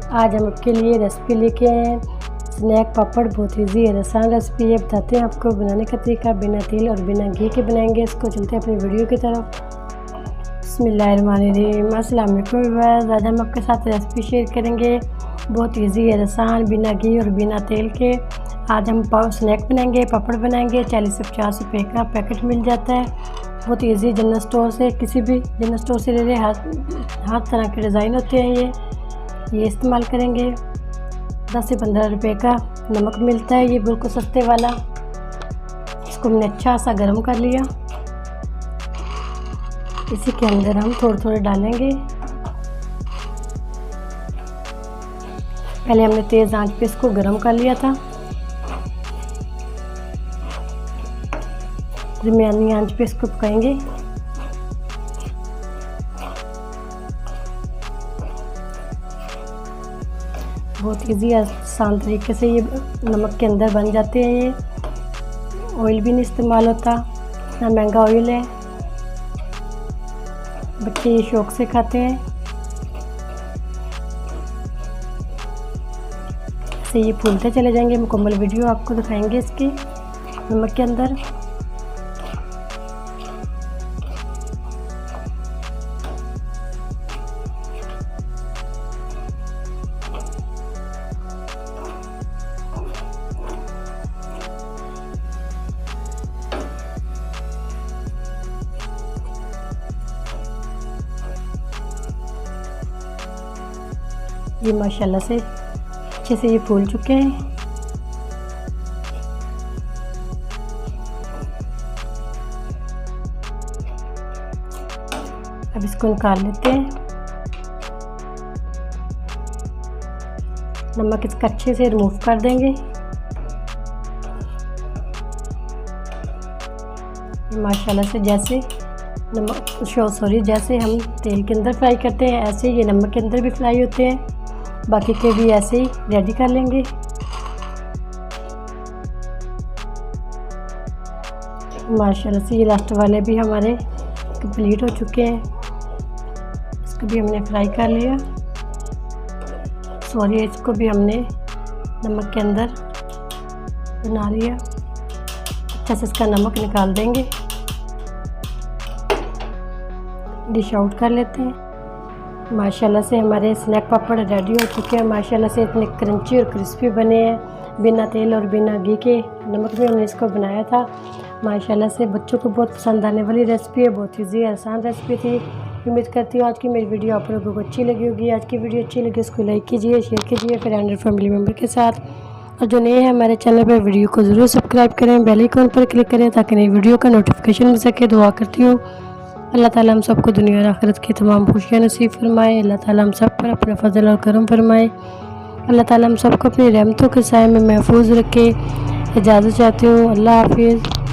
आज हम आपके लिए रेसिपी लेके आए हैं स्नैक पापड़। बहुत ईजी और आसान रेसिपी है। बताते हैं आपको बनाने का तरीका। बिना तेल और बिना घी के बनाएंगे इसको। चलते हैं अपनी वीडियो की तरफ। बिस्मिल्लाहिर्रहमानिर्रहीम। अस्सलाम वालेकुम व्यूअर्स। आज हम आपके साथ रेसिपी शेयर करेंगे बहुत ईजी और आसान, बिना घी और बिना तेल के। आज हम स्नैक बनाएंगे, पापड़ बनाएंगे। 40 से 50 रुपये का पैकेट मिल जाता है। बहुत ईजी, जनरल स्टोर से, किसी भी जनरल स्टोर से ले लें। हर तरह के डिज़ाइन होते हैं। ये इस्तेमाल करेंगे। 10 से 15 रुपये का नमक मिलता है, ये बिल्कुल सस्ते वाला। इसको हमने अच्छा सा गर्म कर लिया। इसी के अंदर हम थोड़े थोड़े डालेंगे। पहले हमने तेज़ आंच पे इसको गर्म कर लिया था। दरमियानी आंच पे इसको पकाएंगे। बहुत इजी आसान तरीके से ये नमक के अंदर बन जाते हैं। ये ऑयल भी नहीं इस्तेमाल होता, इतना महंगा ऑयल है। बच्चे ये शौक से खाते हैं। ऐसे ये फूलते चले जाएंगे। मुकम्मल वीडियो आपको दिखाएंगे इसकी नमक के अंदर। ये माशाल्लाह से अच्छे से ये फूल चुके हैं। अब इसको निकाल लेते हैं। नमक इसका अच्छे से रिमूव कर देंगे। माशाल्लाह से जैसे जैसे हम तेल के अंदर फ्राई करते हैं, ऐसे ये नमक के अंदर भी फ्राई होते हैं। बाकी के भी ऐसे ही रेडी कर लेंगे। माशाल्लाह से ये लास्ट वाले भी हमारे कंप्लीट हो चुके हैं। इसको भी हमने फ्राई कर लिया। इसको भी हमने नमक के अंदर बना लिया। अच्छा से इसका नमक निकाल देंगे। डिश आउट कर लेते हैं। माशाल्लाह से हमारे स्नैक पापड़ रेडी हो चुके हैं। माशाल्लाह से इतने क्रंची और क्रिस्पी बने हैं, बिना तेल और बिना घी के। नमक में हमने इसको बनाया था। माशाल्लाह से बच्चों को बहुत पसंद आने वाली रेसिपी है। बहुत ईजी आसान रेसिपी थी। उम्मीद करती हूँ आज की मेरी वीडियो आप लोगों को अच्छी लगी होगी। आज की वीडियो अच्छी लगी इसको लाइक कीजिए, शेयर कीजिए फ्रेंड और फैमिली मेम्बर के साथ। और जो नए हैं हमारे चैनल पर, वीडियो को ज़रूर सब्सक्राइब करें, बेल आइकन पर क्लिक करें ताकि नई वीडियो का नोटिफिकेशन मिल सके। दुआ करती हूँ अल्लाह ताला हम सबको दुनिया और आखिरत की तमाम खुशियाँ नसीब फरमाए। अल्लाह ताला हम सब पर अपना फजल और करम फरमाए। अल्लाह ताला हम सबको अपनी रहमतों के साए में महफूज रखे। इजाज़त चाहती हूँ। अल्लाह हाफिज़।